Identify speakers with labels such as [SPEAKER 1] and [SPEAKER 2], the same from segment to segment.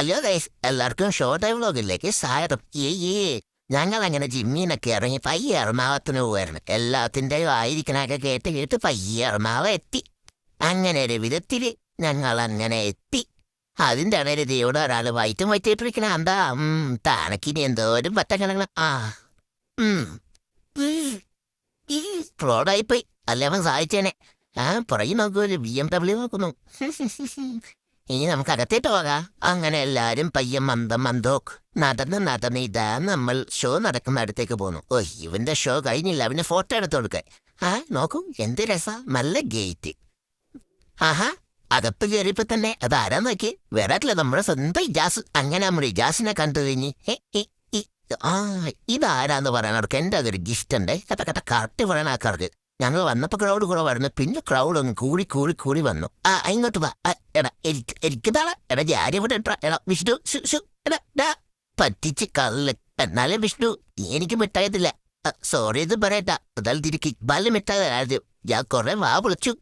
[SPEAKER 1] Hello guys, എല്ലാവർക്കും show time വ്ലോഗിലേക്ക് സ്വാഗതം. ഞങ്ങൾ അങ്ങനെ ജിമ്മിനൊക്കെ ഇറങ്ങി പയ്യെ എറണാകുളത്തിന് പോവായിരുന്നു. എല്ലാത്തിൻ്റെയും ആയിരിക്കണൊക്കെ കേട്ട് കേട്ട് പയ്യെ എറണാകുളം എത്തി. അങ്ങനെ ഒരു വിധത്തിൽ ഞങ്ങൾ അങ്ങനെ എത്തി. അതിൻ്റെ ഇടയിൽ ഇവിടെ ഒരാൾ വയറ്റും വയറ്റിട്ടിരിക്കണ എന്താ തനക്കിനി എന്തോരും പറ്റങ്ങള ഫ്രോഡായിപ്പോയി. അല്ലേ അവൻ സഹായിച്ചേനെ. പുറകെ നോക്കൂ, ഒരു BMW നോക്കുന്നു. ഇനി നമുക്ക് അകത്തേട്ട് പോകാം. അങ്ങനെ എല്ലാരും പയ്യം മന്ദോക്ക് നടന്ന് ഇതാ നമ്മൾ ഷോ നടക്കുന്ന അടുത്തേക്ക് പോന്നു. ഇവന്റെ ഷോ കഴിഞ്ഞില്ല, അവന് ഫോട്ടോ എടുത്തു കൊടുക്കാൻ. നോക്കൂ എന്ത് രസ, നല്ല ഗേറ്റ്. അകത്ത് കയറിയപ്പോ തന്നെ അതാരാ നോക്കി, വേറാട്ടില്ല നമ്മുടെ സ്വന്തം ഇജാസ്. അങ്ങനെ നമ്മൾ ഇജാസിനെ കണ്ടു കഴിഞ്ഞ് ഇതാരാന്ന് പറയാനവർക്ക് എൻ്റെ അതൊരു ഗിഫ്റ്റ് ഉണ്ട്. കറക്റ്റ് പറയാൻ ആൾക്കാർക്ക്. ഞങ്ങൾ വന്നപ്പോ ക്രൗഡ് കുറവായിരുന്നു, പിന്നെ ക്രൗഡ് ഒന്ന് കൂടി വന്നു. ഇങ്ങോട്ട് വാ. എടാ എനിക്കിതാളെ എടാ ഞാനിവിടെ എടാ വിഷ്ണു എടാ പറ്റിച്ച് കല്ല്. എന്നാലും വിഷ്ണു എനിക്ക് മിട്ടായത്തില്ല. സോറി ഇത് പറയട്ടാ, അതായത് തിരിക്ക് ബല് മിട്ടായത്. ഞാൻ കുറെ വിളിച്ചു,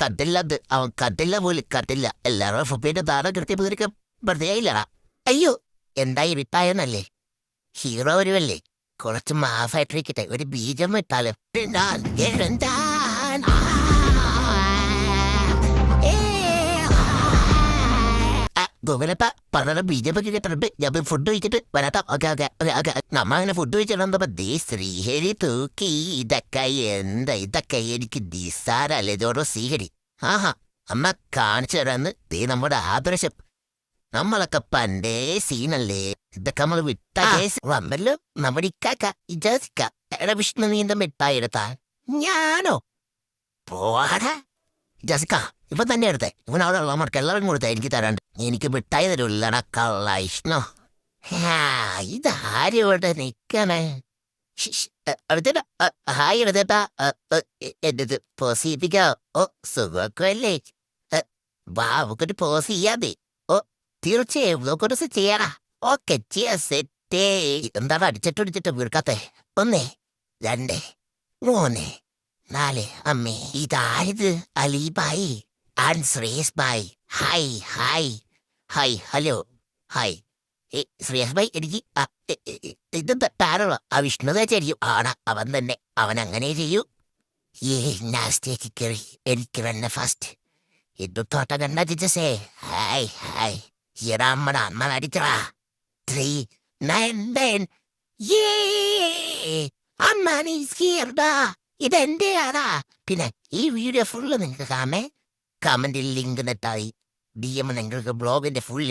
[SPEAKER 1] കണ്ടില്ലത്. അവൻ കണ്ടില്ല. എല്ലാവരും ഫുബിന്റെ താരം കൃത്യപതിരിക്കും വെറുതെ ആയില്ലടാ. അയ്യോ എന്തായി മിട്ടായെന്നല്ലേ, ഹീറോ വരുമല്ലേ, കുറച്ച് മാസായിട്ടിരിക്കട്ടെ, ഒരു ബീജം ഇട്ടാലും ഗോവലപ്പ പറഞ്ഞ ബീജം ഞാൻ ഫുഡ് കഴിച്ചിട്ട് വരാട്ടോ. ഓക്കെ നമ്മ അങ്ങനെ ഫുഡ് കഴിച്ചിട്ടുണ്ടപ്പോ ശ്രീഹരി തൂക്കി. ഇതൊക്കെ എനിക്ക് നിസ്സാരല്ലേ ഇതോടോ ശ്രീഹരി. അമ്മ കാണിച്ചു തരാന്ന് നമ്മുടെ ആദർശം. നമ്മളൊക്കെ പണ്ടേ സീനല്ലേ, ഇതൊക്കെ നമ്മൾ വിട്ട കേസ് വന്നല്ലോ. നമ്മുടെ ഇജാസിക്ക എടാ വിഷ്ണു നീന്ത മിഠായി എടുത്താ. ഞാനോ പോടാ ജാസിക്ക, ഇപ്പൊ തന്നെ എടുത്തേ. ഇവനവിടെ ഉള്ളവർക്ക് എല്ലാവരും കൊടുത്തേ, എനിക്ക് തരാണ്ട്. എനിക്ക് മിഠായി തരൂല്ലടാ കള്ള ഇഷ്ണോ. ഇതാരിവിടെ നിക്കണേ. ഹായ് എടുത്തേട്ടാ, എന്റത് പോസ് ചെയ്യിപ്പിക്കാ. സുഖമല്ലേ, വാ നമുക്കൊരു പോസ് ചെയ്യാതെ. തീർച്ചയായും നമുക്കൊരു ചെയ്യടാ. ഓക്കെ സെറ്റേ. എന്താണ് അടിച്ചിട്ട് വീർക്കാത്തെ? 1 2 3 4. അമ്മേ ഇതായത് അലീബായി ആൻഡ് ശ്രേയസ് ബായ്. Hi hello hi. ശ്രേയസ് ബായ് എനിക്ക് ഇത് താരോ ആ വിഷ്ണുതായിരിക്കും. അവൻ തന്നെ, അവൻ അങ്ങനെ ചെയ്യൂ. നാസ്റ്റിയേക്ക് കയറി എനിക്ക് തന്നെ ഫസ്റ്റ്. ഇത് തോട്ട കണ്ട ജിജസേ. ഹായ് നമ്മുടെ അമ്മ അടിച്ചടാ. 3 9 10. ഇതെന്റെ ആടാ. പിന്നെ ഈ വീഡിയോ ഫുള്ള് നിങ്ങൾക്ക് കമന്റിൽ ലിങ്ക് നെട്ടായി DM നിങ്ങൾക്ക് ബ്ലോഗിന്റെ ഫുൾ